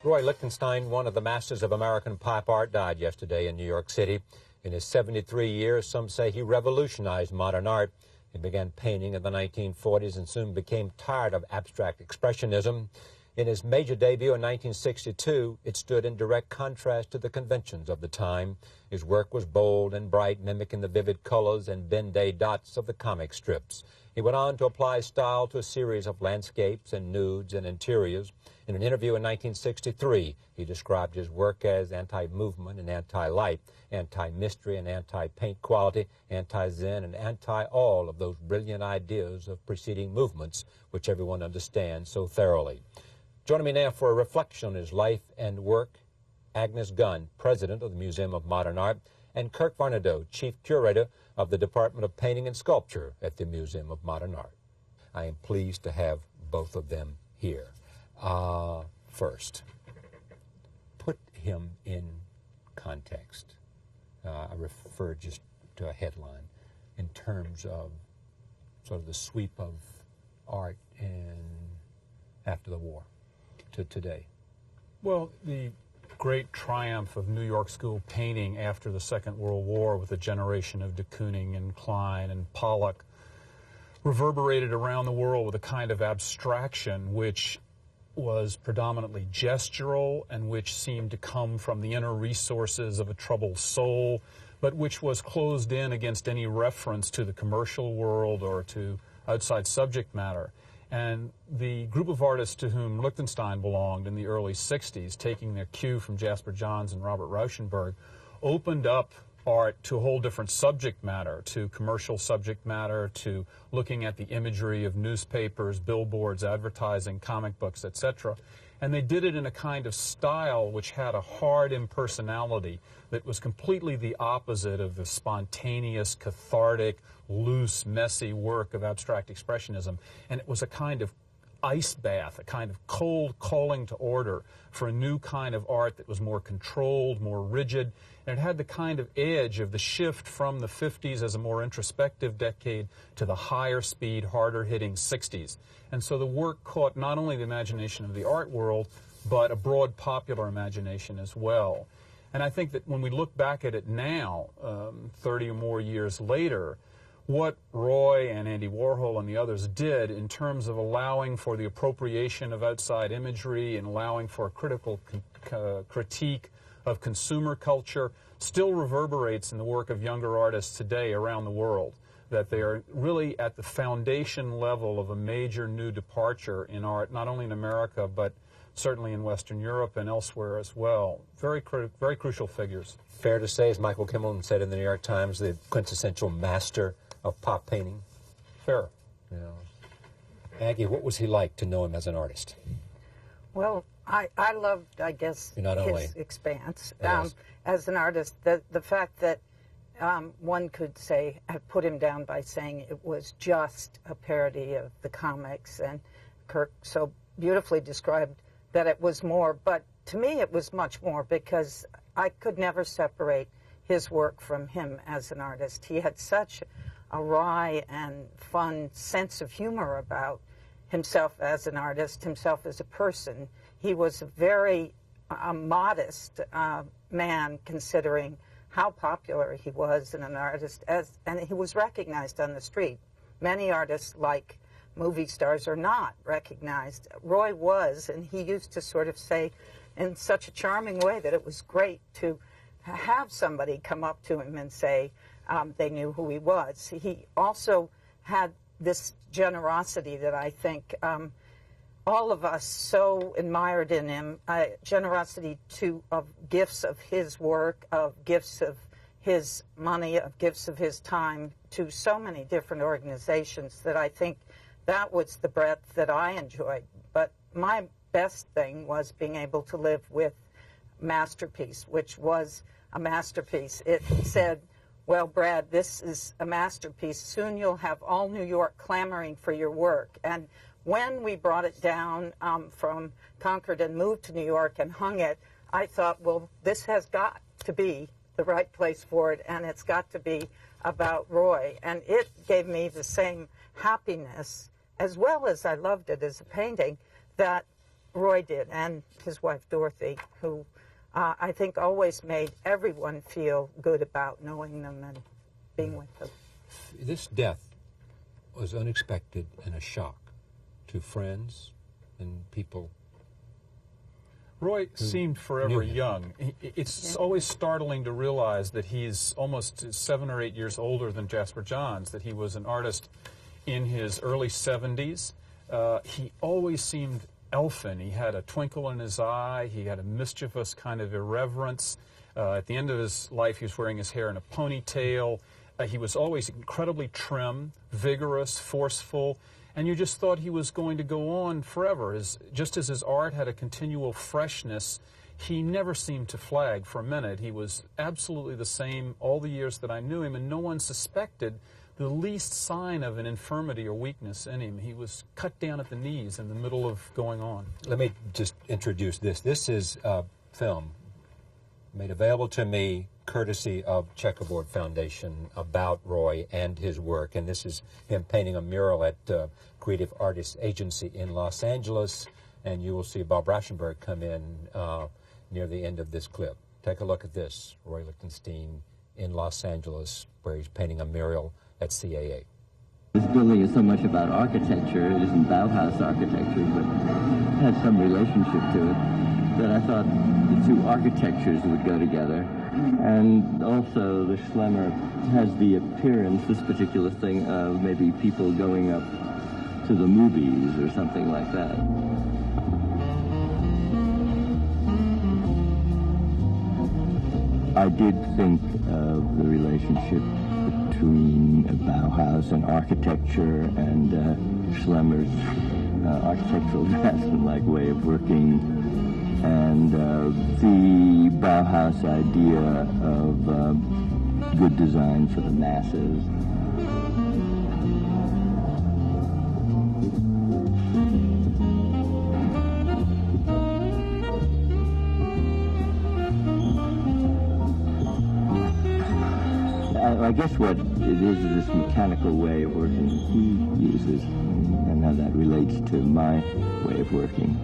Roy Lichtenstein, one of the masters of American pop art, died yesterday in New York City. In his 73 years, some say he revolutionized modern art. He began painting in the 1940s and soon became tired of abstract expressionism. In his major debut in 1962, it stood in direct contrast to the conventions of the time. His work was bold and bright, mimicking the vivid colors and Ben-Day dots of the comic strips. He went on to apply style to a series of landscapes and nudes and interiors. In an interview in 1963, he described his work as anti-movement and anti-light, anti-mystery and anti-paint quality, anti-zen and anti-all of those brilliant ideas of preceding movements which everyone understands so thoroughly. Joining me now for a reflection on his life and work, Agnes Gund, president of the Museum of Modern Art, and Kirk Varnedoe, chief curator of the Department of Painting and Sculpture at the Museum of Modern Art. I am pleased to have both of them here. First, put him in context. I refer just to a headline in terms of sort of the sweep of art after the war to today. Well, the great triumph of New York School painting after the Second World War with a generation of de Kooning and Klein and Pollock reverberated around the world with a kind of abstraction which was predominantly gestural and which seemed to come from the inner resources of a troubled soul, but which was closed in against any reference to the commercial world or to outside subject matter. And the group of artists to whom Lichtenstein belonged in the early 60s, taking their cue from Jasper Johns and Robert Rauschenberg, opened up art to a whole different subject matter, to commercial subject matter, to looking at the imagery of newspapers, billboards, advertising, comic books, etc. And they did it in a kind of style which had a hard impersonality that was completely the opposite of the spontaneous, cathartic, loose, messy work of abstract expressionism. And it was a kind of ice bath, a kind of cold calling to order for a new kind of art that was more controlled, more rigid, and it had the kind of edge of the shift from the 50s as a more introspective decade to the higher speed, harder hitting 60s. And so the work caught not only the imagination of the art world, but a broad popular imagination as well. And I think that when we look back at it now, 30 or more years later, what Roy and Andy Warhol and the others did in terms of allowing for the appropriation of outside imagery and allowing for a critical critique of consumer culture still reverberates in the work of younger artists today around the world, that they are really at the foundation level of a major new departure in art, not only in America, but certainly in Western Europe and elsewhere as well. Very crucial figures. Fair to say, as Michael Kimmelman said in the New York Times, the quintessential master of pop painting. Fair. Yeah. Aggie, what was he like to know him as an artist? Well, I loved, I guess, his expanse as an artist. The fact that one could say, put him down by saying it was just a parody of the comics, and Kirk so beautifully described that it was more, but to me it was much more, because I could never separate his work from him as an artist. He had such a wry and fun sense of humor about himself as an artist, himself as a person. He was a very modest man, considering how popular he was in an artist, and he was recognized on the street. Many artists, like movie stars, are not recognized. Roy was, and he used to sort of say in such a charming way that it was great to have somebody come up to him and say they knew who he was. He also had this generosity that I think all of us so admired in him, generosity of gifts of his work, of gifts of his money, of gifts of his time to so many different organizations, that I think that was the breadth that I enjoyed. But my best thing was being able to live with Masterpiece, which was a masterpiece. It said, well, Brad, this is a masterpiece. Soon you'll have all New York clamoring for your work. And when we brought it down from Concord and moved to New York and hung it, I thought, well, this has got to be the right place for it, and it's got to be about Roy. And it gave me the same happiness, as well as I loved it as a painting, that Roy did, and his wife Dorothy, who I think always made everyone feel good about knowing them and being with them. This death was unexpected and a shock to friends and people. Roy seemed forever young. It's always startling to realize that he's almost 7 or 8 years older than Jasper Johns, that he was an artist in his early 70s. He always seemed elfin. He had a twinkle in his eye. He had a mischievous kind of irreverence. At the end of his life, he was wearing his hair in a ponytail. He was always incredibly trim, vigorous, forceful, and you just thought he was going to go on forever. Just as his art had a continual freshness, he never seemed to flag for a minute. He was absolutely the same all the years that I knew him, and no one suspected the least sign of an infirmity or weakness in him. He was cut down at the knees in the middle of going on. Let me just introduce this. This is a film made available to me courtesy of Checkerboard Foundation about Roy and his work. And this is him painting a mural at Creative Artists Agency in Los Angeles. And you will see Bob Rauschenberg come in near the end of this clip. Take a look at this. Roy Lichtenstein in Los Angeles, where he's painting a mural at CAA. This building is so much about architecture. It isn't Bauhaus architecture, but it has some relationship to it, that I thought the two architectures would go together. And also the Schlemmer has the appearance, this particular thing, of maybe people going up to the movies or something like that. I did think of the relationship between Bauhaus and architecture and Schlemmer's architectural draftsman-like way of working, and the Bauhaus idea of good design for the masses. I guess what it is this mechanical way of working he uses, and how that relates to my way of working,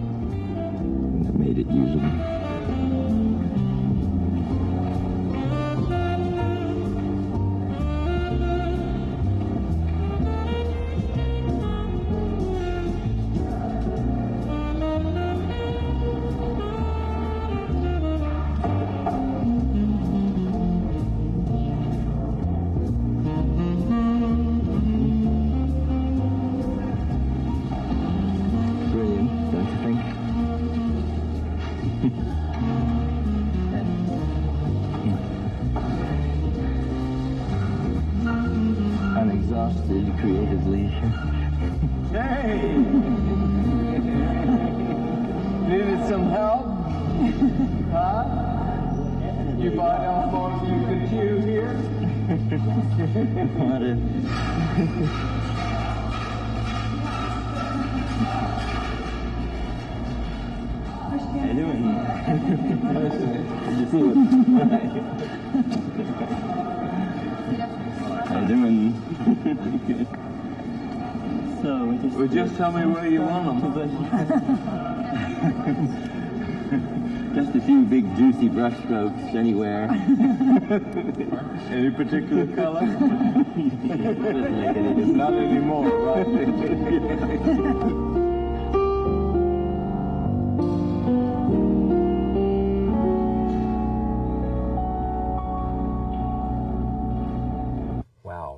and that made it usable. Creatively. Hey! Needed some help? Huh? You bought elbows you could chew here? What How you doing? How you doing? Well, just tell me where you want them. Just a few big juicy brush strokes anywhere. Any particular color? Not anymore, right?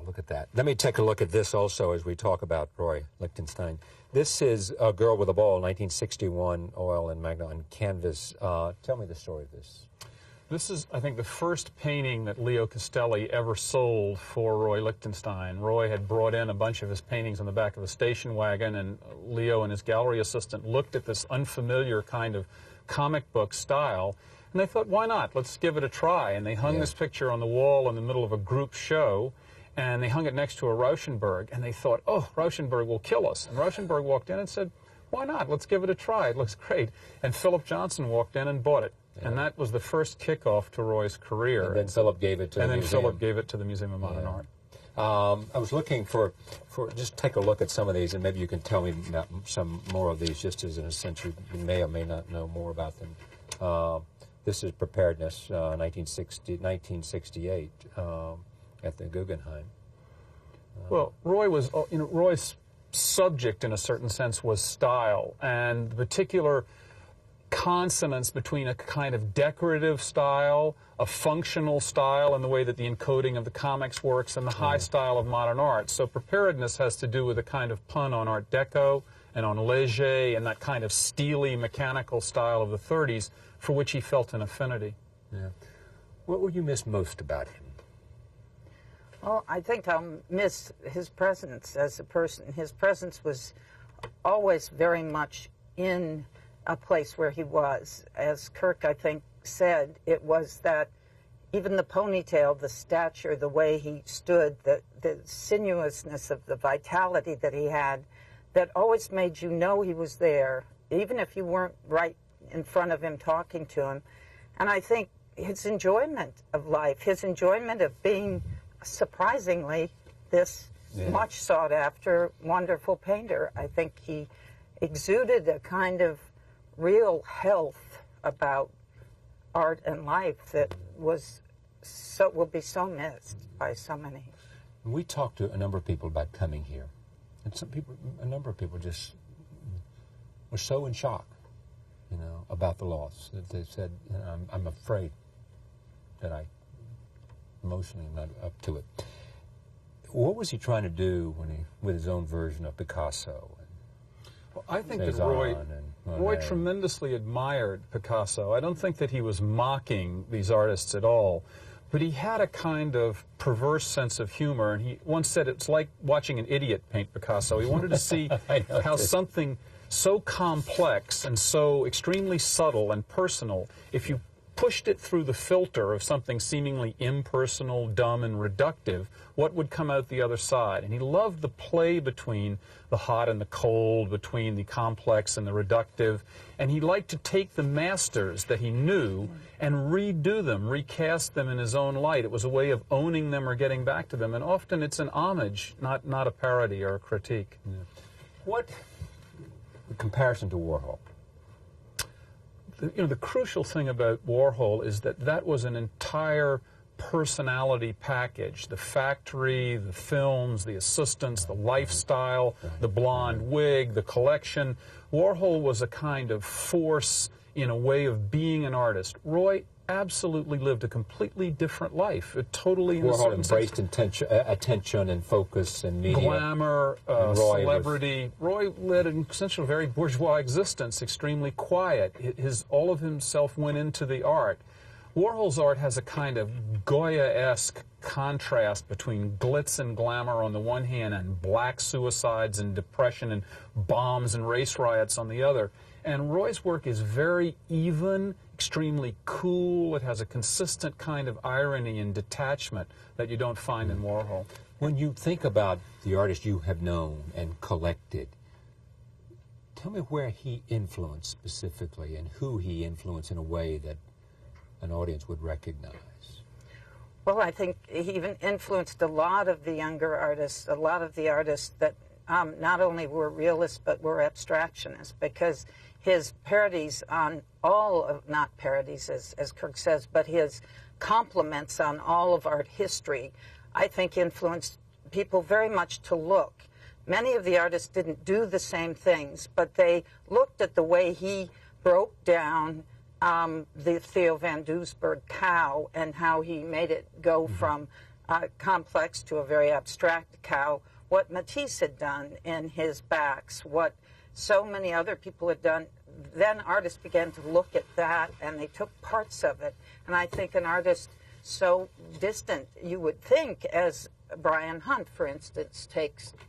Look at that. Let me take a look at this also as we talk about Roy Lichtenstein. This is A Girl with a Ball, 1961, oil and magna on canvas. Tell me the story of this. This is, I think, the first painting that Leo Castelli ever sold for Roy Lichtenstein. Roy had brought in a bunch of his paintings on the back of a station wagon, and Leo and his gallery assistant looked at this unfamiliar kind of comic book style, and they thought, why not? Let's give it a try. And they hung this picture on the wall in the middle of a group show, and they hung it next to a Rauschenberg, and they thought, oh, Rauschenberg will kill us. And Rauschenberg walked in and said, why not? Let's give it a try. It looks great. And Philip Johnson walked in and bought it. Yeah. And that was the first kickoff to Roy's career. And then Philip gave it to the museum. And then Philip gave it to the Museum of Modern Art. I was looking for just take a look at some of these, and maybe you can tell me some more of these, just as in a sense you may or may not know more about them. This is Preparedness, 1968, at the Guggenheim. Well, Roy's subject, in a certain sense, was style, and the particular consonance between a kind of decorative style, a functional style in the way that the encoding of the comics works, and the high style of modern art. So Preparedness has to do with a kind of pun on Art Deco and on Léger and that kind of steely, mechanical style of the 30s for which he felt an affinity. Yeah. What will you miss most about him? Well, I think I'll miss his presence as a person. His presence was always very much in a place where he was. As Kirk, I think, said, it was that even the ponytail, the stature, the way he stood, the sinuousness of the vitality that he had, that always made you know he was there, even if you weren't right in front of him talking to him. And I think his enjoyment of life, his enjoyment of being, surprisingly, this much sought-after, wonderful painter. I think he exuded a kind of real health about art and life that will be so missed by so many. We talked to a number of people about coming here, and a number of people just were so in shock, about the loss that they said, I'm afraid that I emotionally am not up to it. What was he trying to do with his own version of Picasso? Well, I think that Roy tremendously admired Picasso. I don't think that he was mocking these artists at all, but he had a kind of perverse sense of humor, and he once said it's like watching an idiot paint Picasso. He wanted to see how something so complex and so extremely subtle and personal, if you pushed it through the filter of something seemingly impersonal, dumb, and reductive, what would come out the other side? And he loved the play between the hot and the cold, between the complex and the reductive, and he liked to take the masters that he knew and redo them, recast them in his own light. It was a way of owning them or getting back to them, and often it's an homage, not a parody or a critique. Yeah. What, in comparison to Warhol? The crucial thing about Warhol is that was an entire personality package. The factory, the films, the assistants, the lifestyle, the blonde wig, the collection. Warhol was a kind of force in a way of being an artist. Roy absolutely lived a completely different life. Warhol embraced attention and focus and media. Glamour, celebrity. Roy led an essentially very bourgeois existence, extremely quiet. All of himself went into the art. Warhol's art has a kind of Goya-esque contrast between glitz and glamour on the one hand and black suicides and depression and bombs and race riots on the other. And Roy's work is very even, extremely cool. It has a consistent kind of irony and detachment that you don't find in Warhol. When you think about the artists you have known and collected, tell me where he influenced specifically and who he influenced in a way that an audience would recognize. Well, I think he even influenced a lot of the younger artists, a lot of the artists that not only were realists but were abstractionists, because his parodies on all of, not parodies as Kirk says, but his compliments on all of art history, I think influenced people very much to look. Many of the artists didn't do the same things, but they looked at the way he broke down the Theo van Doesburg cow and how he made it go from complex to a very abstract cow, what Matisse had done in his backs, what so many other people had done. Then artists began to look at that and they took parts of it. And I think an artist so distant, you would think, as Brian Hunt, for instance,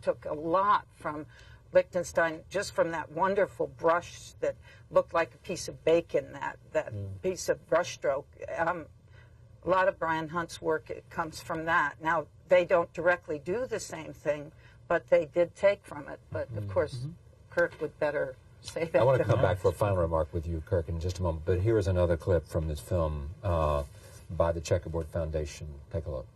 took a lot from Lichtenstein, just from that wonderful brush that looked like a piece of bacon, that piece of brushstroke. A lot of Brian Hunt's work comes from that. Now, they don't directly do the same thing, but they did take from it. But, of course, Kirk would better say that. I want to come back for a final remark with you, Kirk, in just a moment. But here is another clip from this film by the Checkerboard Foundation. Take a look.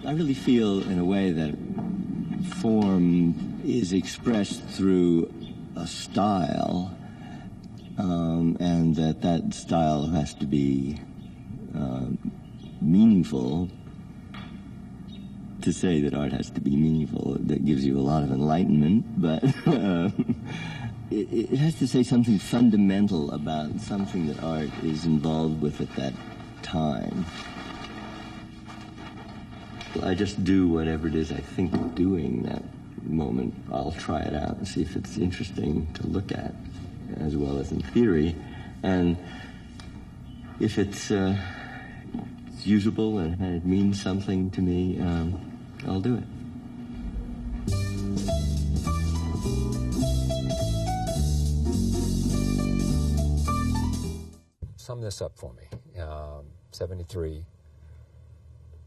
I really feel, in a way, that form is expressed through a style, and that style has to be meaningful. To say that art has to be meaningful, that gives you a lot of enlightenment, but it has to say something fundamental about something that art is involved with at that time. I just do whatever it is I think of doing that moment. I'll try it out and see if it's interesting to look at, as well as in theory. And if it's usable and it means something to me, I'll do it. Sum this up for me. 73,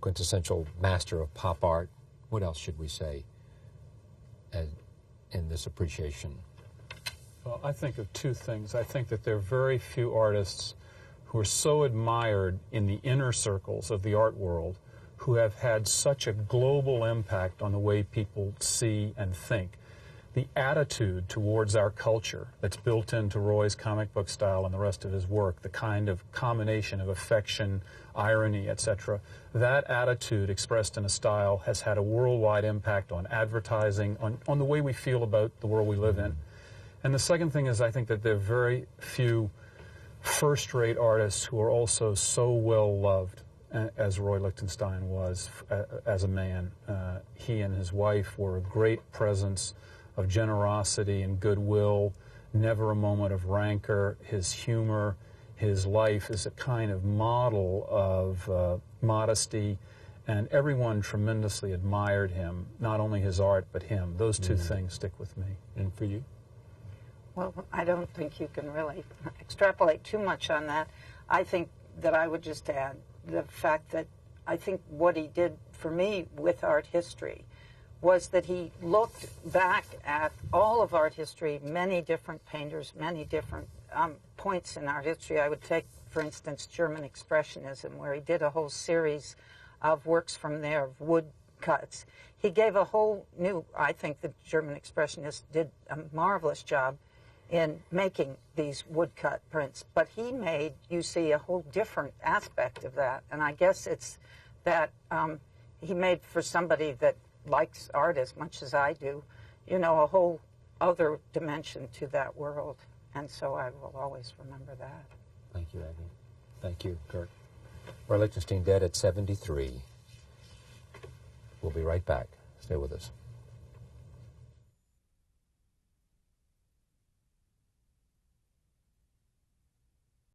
quintessential master of pop art. What else should we say in this appreciation? Well, I think of two things. I think that there are very few artists who are so admired in the inner circles of the art world, who have had such a global impact on the way people see and think. The attitude towards our culture that's built into Roy's comic book style and the rest of his work, the kind of combination of affection, irony, etc., that attitude expressed in a style has had a worldwide impact on advertising, on the way we feel about the world we live in. And the second thing is, I think that there are very few first-rate artists who are also so well-loved as Roy Lichtenstein was as a man. He and his wife were a great presence of generosity and goodwill, never a moment of rancor. His humor, his life is a kind of model of modesty, and everyone tremendously admired him, not only his art, but him. Those two things stick with me. And for you? Well, I don't think you can really extrapolate too much on that. I think that I would just add the fact that I think what he did for me with art history was that he looked back at all of art history, many different painters, many different points in art history. I would take, for instance, German Expressionism, where he did a whole series of works from there, of wood cuts. He gave a whole new, I think the German Expressionists did a marvelous job in making these woodcut prints, but he made, you see, a whole different aspect of that, and I guess it's that he made, for somebody that likes art as much as I do, you know, a whole other dimension to that world, and so I will always remember that. Thank you, Agnes. Thank you, Kirk. Roy Lichtenstein, dead at 73. We'll be right back. Stay with us.